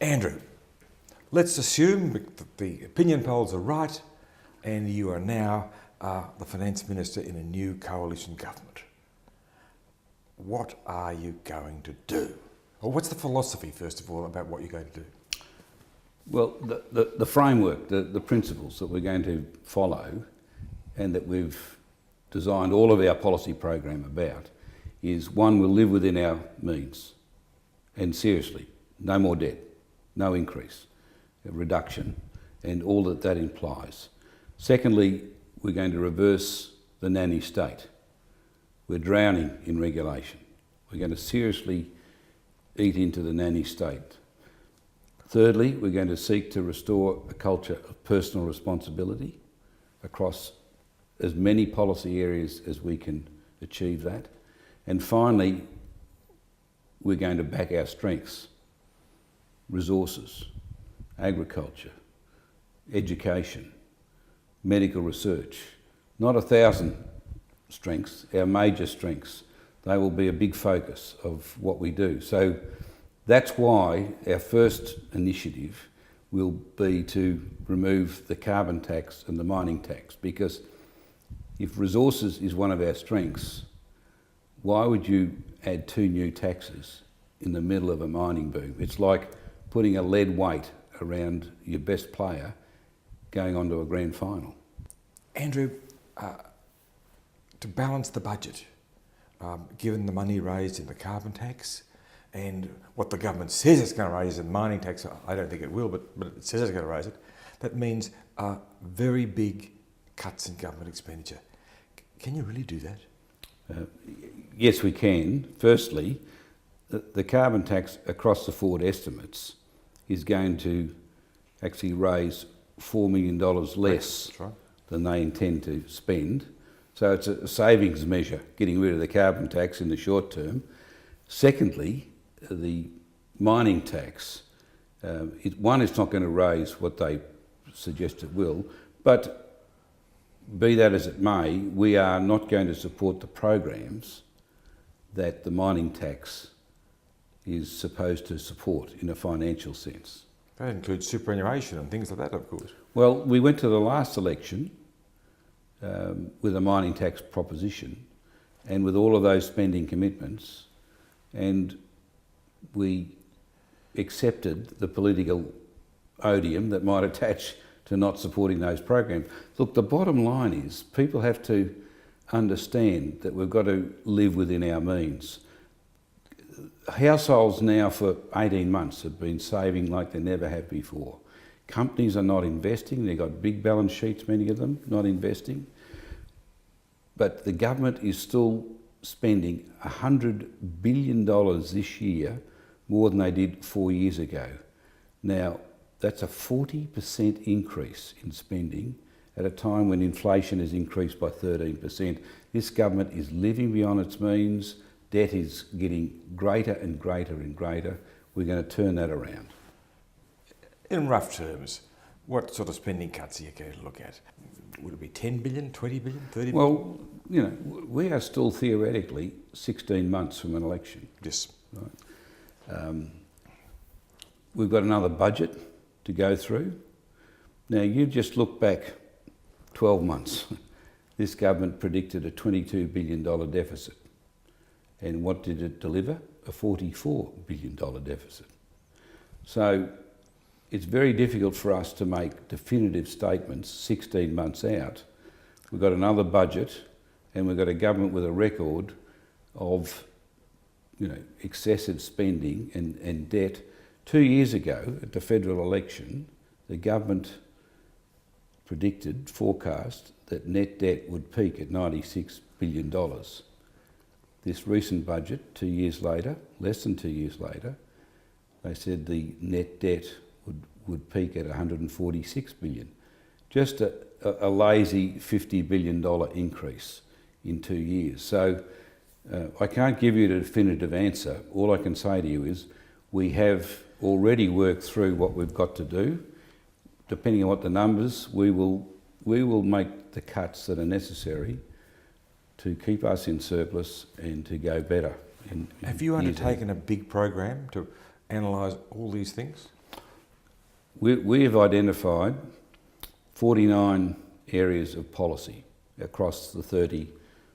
Andrew, let's assume that the opinion polls are right and you are now the Finance Minister in a new coalition government. What are you going to do? Or what's the philosophy, first of all, about what you're going to do? Well, the framework, the principles that we're going to follow and that we've designed all of our policy program about is, one, we'll live within our means. And seriously, no more debt, no increase, a reduction, and all that that implies. Secondly, we're going to reverse the nanny state. We're drowning in regulation. We're going to seriously eat into the nanny state. Thirdly, we're going to seek to restore a culture of personal responsibility across as many policy areas as we can achieve that. And finally, we're going to back our strengths: resources, agriculture, education, medical research. Not 1,000 strengths, our major strengths. They will be a big focus of what we do. So that's why our first initiative will be to remove the carbon tax and the mining tax, because if resources is one of our strengths, why would you add 2 new taxes in the middle of a mining boom? It's like putting a lead weight around your best player going on to a grand final. Andrew, to balance the budget, given the money raised in the carbon tax and what the government says it's going to raise in the mining tax, I don't think it will, but it says it's going to raise it, that means very big cuts in government expenditure. Can you really do that? Yes, we can. Firstly, the carbon tax across the forward estimates is going to actually raise $4 million less than they intend to spend. So it's a savings measure, getting rid of the carbon tax in the short term. Secondly, the mining tax, one, it's not going to raise what they suggest it will, but be that as it may, we are not going to support the programs that the mining tax is supposed to support in a financial sense. That includes superannuation and things like that, of course. Well, we went to the last election with a mining tax proposition and with all of those spending commitments, and we accepted the political odium that might attach to not supporting those programs. Look, the bottom line is people have to understand that we've got to live within our means. Households now for 18 months have been saving like they never have before. Companies are not investing. They've got big balance sheets, many of them, not investing. But the government is still spending $100 billion this year, more than they did 4 years ago. Now, that's a 40% increase in spending at a time when inflation has increased by 13%. This government is living beyond its means. Debt is getting greater and greater and greater. We're going to turn that around. In rough terms, what sort of spending cuts are you going to look at? Would it be 10 billion, 20 billion, 30 billion? Well, you know, we are still theoretically 16 months from an election. Yes. Right? We've got another budget to go through. Now, you just look back 12 months. This government predicted a $22 billion deficit. And what did it deliver? A $44 billion deficit. So it's very difficult for us to make definitive statements 16 months out. We've got another budget and we've got a government with a record of, you know, excessive spending and debt. 2 years ago at the federal election, the government forecast that net debt would peak at $96 billion. This recent budget, 2 years later, less than 2 years later, they said the net debt would peak at $146 billion. Just a lazy $50 billion increase in 2 years. So I can't give you a definitive answer. All I can say to you is we have already worked through what we've got to do. Depending on what the numbers, we will make the cuts that are necessary to keep us in surplus and to go better. Have you undertaken a big program to analyse all these things? We have identified 49 areas of policy across the 30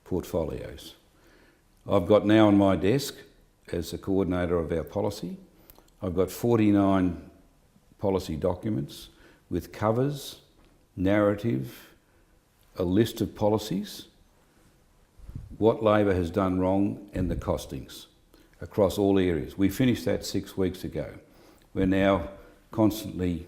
portfolios. I've got now on my desk, as the coordinator of our policy, I've got 49 policy documents with covers, narrative, a list of policies, what Labor has done wrong and the costings across all areas. We finished that 6 weeks ago. We're now constantly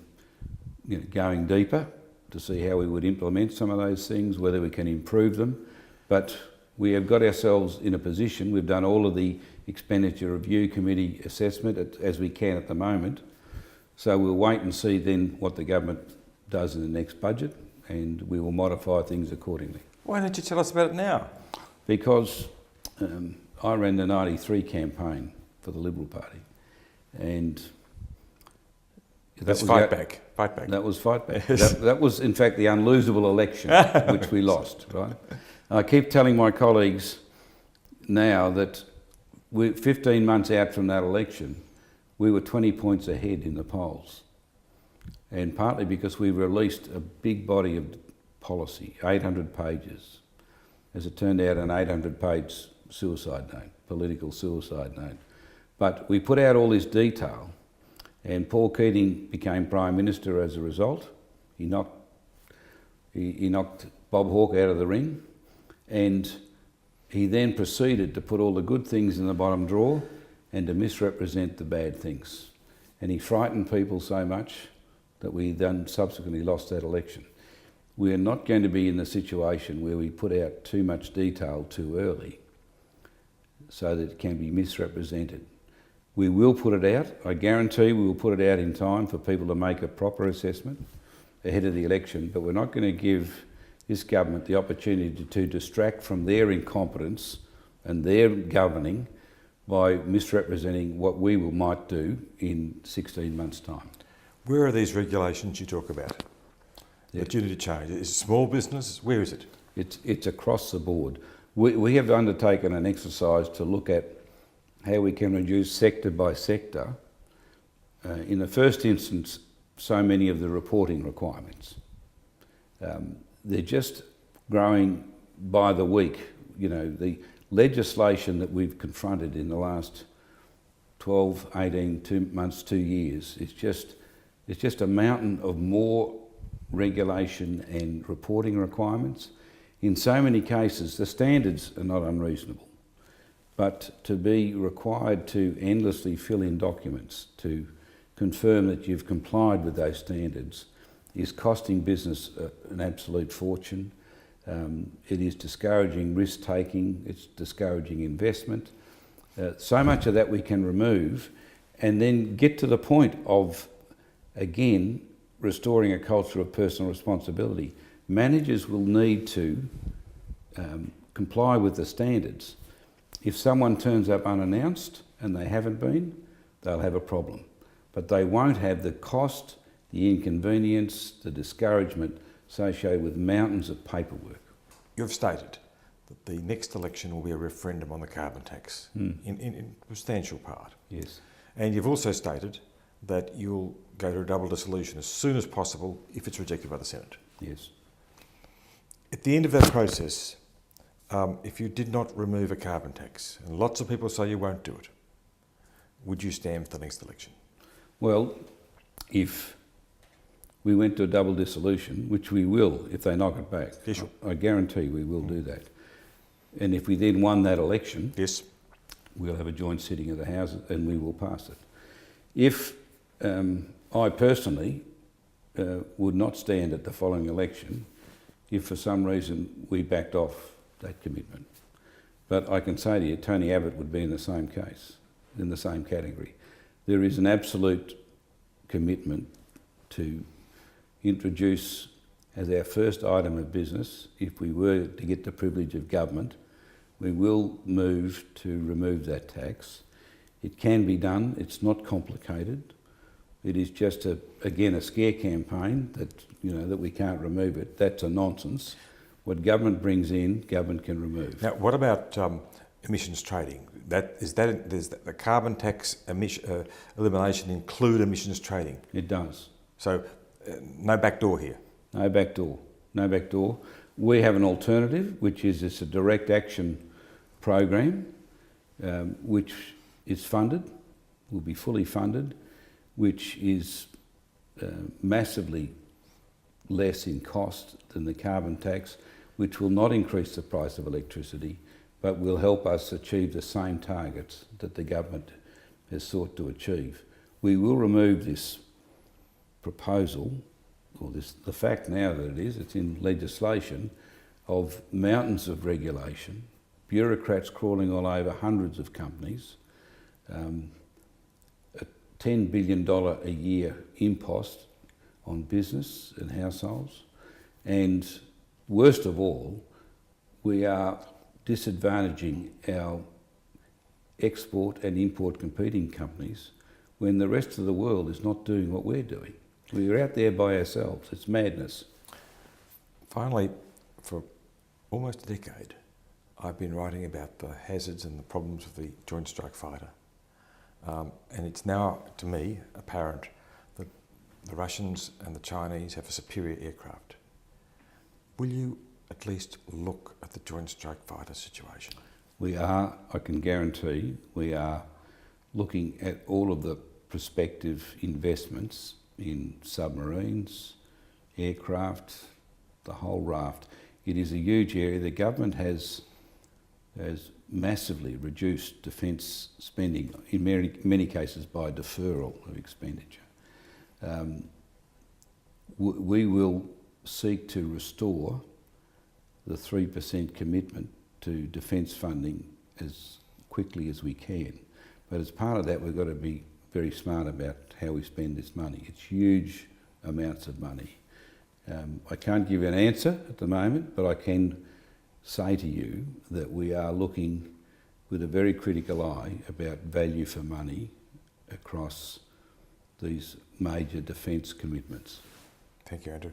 going deeper to see how we would implement some of those things, whether we can improve them. But we have got ourselves in a position, we've done all of the expenditure review committee assessment as we can at the moment. So we'll wait and see then what the government does in the next budget, and we will modify things accordingly. Why don't you tell us about it now? Because I ran the 93 campaign for the Liberal Party, and That's Fight Back. Fight Back. That was Fight Back. that was, in fact, the unlosable election, which we lost, right? I keep telling my colleagues now that 15 months out from that election, we were 20 points ahead in the polls. And partly because we released a big body of policy, 800 pages. As it turned out, an 800-page suicide note, political suicide note. But we put out all this detail, and Paul Keating became Prime Minister as a result. He knocked Bob Hawke out of the ring, and he then proceeded to put all the good things in the bottom drawer and to misrepresent the bad things. And he frightened people so much that we then subsequently lost that election. We are not going to be in the situation where we put out too much detail too early so that it can be misrepresented. We will put it out. I guarantee we will put it out in time for people to make a proper assessment ahead of the election, but we're not going to give this government the opportunity to distract from their incompetence and their governing by misrepresenting what we might do in 16 months' time. Where are these regulations you talk about that you need to change? Is it small business? Where is it? It's across the board. We have undertaken an exercise to look at how we can reduce sector by sector. In the first instance, so many of the reporting requirements. They're just growing by the week. The legislation that we've confronted in the last 12, 18 months, 2 years, it's just a mountain of more regulation and reporting requirements. In so many cases, the standards are not unreasonable, but to be required to endlessly fill in documents to confirm that you've complied with those standards is costing business an absolute fortune. It is discouraging risk-taking, it's discouraging investment. So much of that we can remove and then get to the point of, again, restoring a culture of personal responsibility. Managers will need to comply with the standards. If someone turns up unannounced and they haven't been, they'll have a problem. But they won't have the cost, the inconvenience, the discouragement associated with mountains of paperwork. You've stated that the next election will be a referendum on the carbon tax in substantial part. Yes. And you've also stated that you'll go to a double dissolution as soon as possible if it's rejected by the Senate. Yes. At the end of that process, if you did not remove a carbon tax, and lots of people say you won't do it, would you stand for the next election? Well, if we went to a double dissolution, which we will if they knock it back, Yes, sure. I guarantee we will do that. And if we then won that election, Yes. we'll have a joint sitting of the House and we will pass it. If I personally would not stand at the following election if for some reason we backed off that commitment. But I can say to you, Tony Abbott would be in the same case, in the same category. There is an absolute commitment to introduce as our first item of business, if we were to get the privilege of government, we will move to remove that tax. It can be done, it's not complicated. It is just again a scare campaign that we can't remove it. That's a nonsense. What government brings in, government can remove. Now, what about emissions trading? Does the carbon tax elimination include emissions trading? It does. So no back door here. No back door. No back door. We have an alternative, which is it's a direct action program, which is funded, will be fully funded, which is massively less in cost than the carbon tax, which will not increase the price of electricity, but will help us achieve the same targets that the government has sought to achieve. We will remove this proposal, or the fact now that it's in legislation, of mountains of regulation, bureaucrats crawling all over hundreds of companies, a $10 billion a year impost on business and households, and worst of all, we are disadvantaging our export and import competing companies when the rest of the world is not doing what we're doing. We're out there by ourselves. It's madness. Finally, for almost a decade, I've been writing about the hazards and the problems of the Joint Strike Fighter. And it's now, to me, apparent that the Russians and the Chinese have a superior aircraft. Will you at least look at the Joint Strike Fighter situation? We are, I can guarantee, we are looking at all of the prospective investments in submarines, aircraft, the whole raft. It is a huge area. The government has massively reduced defence spending, in many cases by deferral of expenditure. We will seek to restore the 3% commitment to defence funding as quickly as we can. But as part of that, we've got to be very smart about how we spend this money. It's huge amounts of money. I can't give you an answer at the moment, but I can say to you that we are looking with a very critical eye about value for money across these major defence commitments. Thank you, Andrew.